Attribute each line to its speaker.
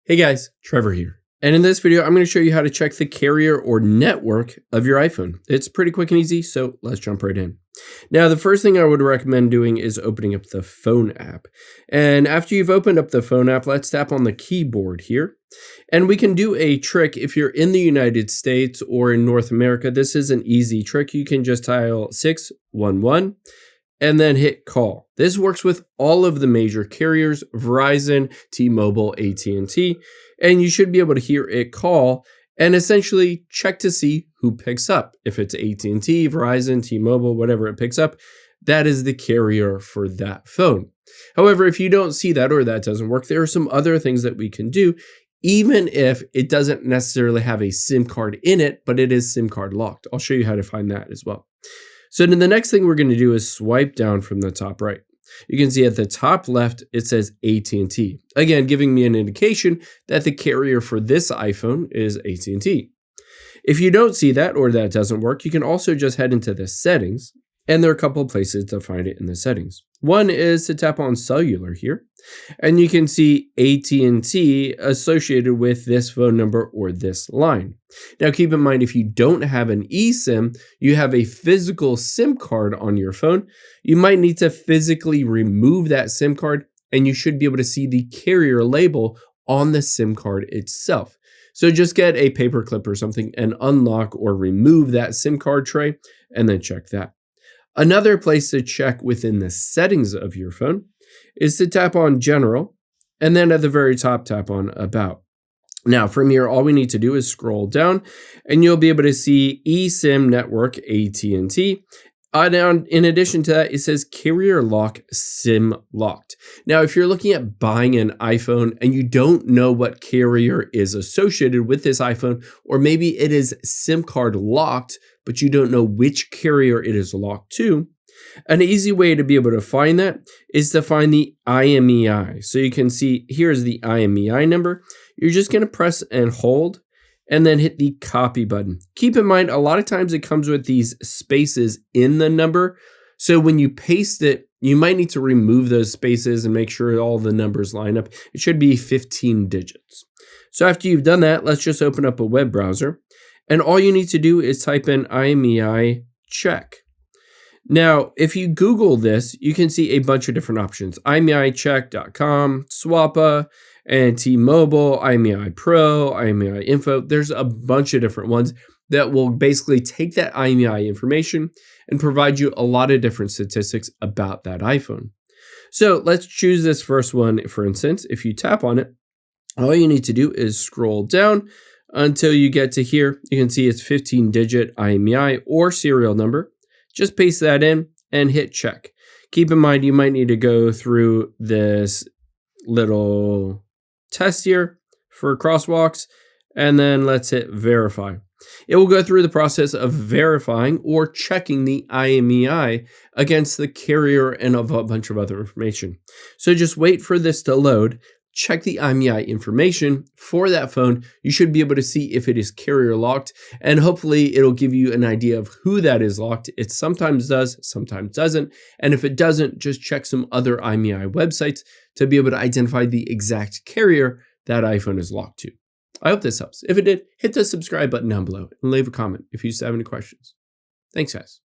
Speaker 1: Hey guys, Trevor here. And in this video, I'm going to show you how to check the carrier or network of your iPhone. It's pretty quick and easy, so let's jump right in. Now, the first thing I would recommend doing is opening up the phone app. And after you've opened up the phone app, let's tap on the keyboard here. And we can do a trick if you're in the United States or in North America. This is an easy trick. You can just dial 611 and then hit call. This works with all of the major carriers, Verizon, T-Mobile, AT&T, and you should be able to hear it call and essentially check to see who picks up. If it's AT&T, Verizon, T-Mobile, whatever it picks up, that is the carrier for that phone. However, if you don't see that or that doesn't work, there are some other things that we can do, even if it doesn't necessarily have a SIM card in it, but it is SIM card locked. I'll show you how to find that as well. So then the next thing we're going to do is swipe down from the top right. You can see at the top left, it says AT&T. Again, giving me an indication that the carrier for this iPhone is AT&T. If you don't see that or that doesn't work, you can also just head into the settings, and there are a couple of places to find it in the settings. One is to tap on cellular here, and you can see AT&T associated with this phone number or this line. Now keep in mind, if you don't have an eSIM, you have a physical SIM card on your phone, you might need to physically remove that SIM card, and you should be able to see the carrier label on the SIM card itself. So just get a paper clip or something and unlock or remove that SIM card tray and then check that. Another place to check within the settings of your phone is to tap on General, and then at the very top, tap on About. Now, from here, all we need to do is scroll down, and you'll be able to see eSIM network AT&T. Now, in addition to that, it says Carrier Lock SIM Locked. Now, if you're looking at buying an iPhone and you don't know what carrier is associated with this iPhone, or maybe it is SIM card locked, but you don't know which carrier it is locked to, an easy way to be able to find that is to find the IMEI. So you can see here's the IMEI number. You're just going to press and hold and then hit the copy button. Keep in mind, a lot of times it comes with these spaces in the number. So when you paste it, you might need to remove those spaces and make sure all the numbers line up. It should be 15 digits. So after you've done that, let's just open up a web browser. And all you need to do is type in IMEI check. Now, if you Google this, you can see a bunch of different options. IMEIcheck.com, Swappa, and T-Mobile, IMEI Pro, IMEI Info. There's a bunch of different ones that will basically take that IMEI information and provide you a lot of different statistics about that iPhone. So let's choose this first one, for instance. If you tap on it, all you need to do is scroll down until you get to here. You can see it's 15-digit IMEI or serial number. Just paste that in and hit check. Keep in mind, you might need to go through this little test here for crosswalks, and then let's hit verify. It will go through the process of verifying or checking the IMEI against the carrier and a bunch of other information. So just wait for this to load. Check the IMEI information for that phone. You should be able to see if it is carrier locked, and hopefully it'll give you an idea of who that is locked. It sometimes does, sometimes doesn't. And if it doesn't, just check some other IMEI websites to be able to identify the exact carrier that iPhone is locked to. I hope this helps. If it did, hit the subscribe button down below and leave a comment if you have any questions. Thanks, guys.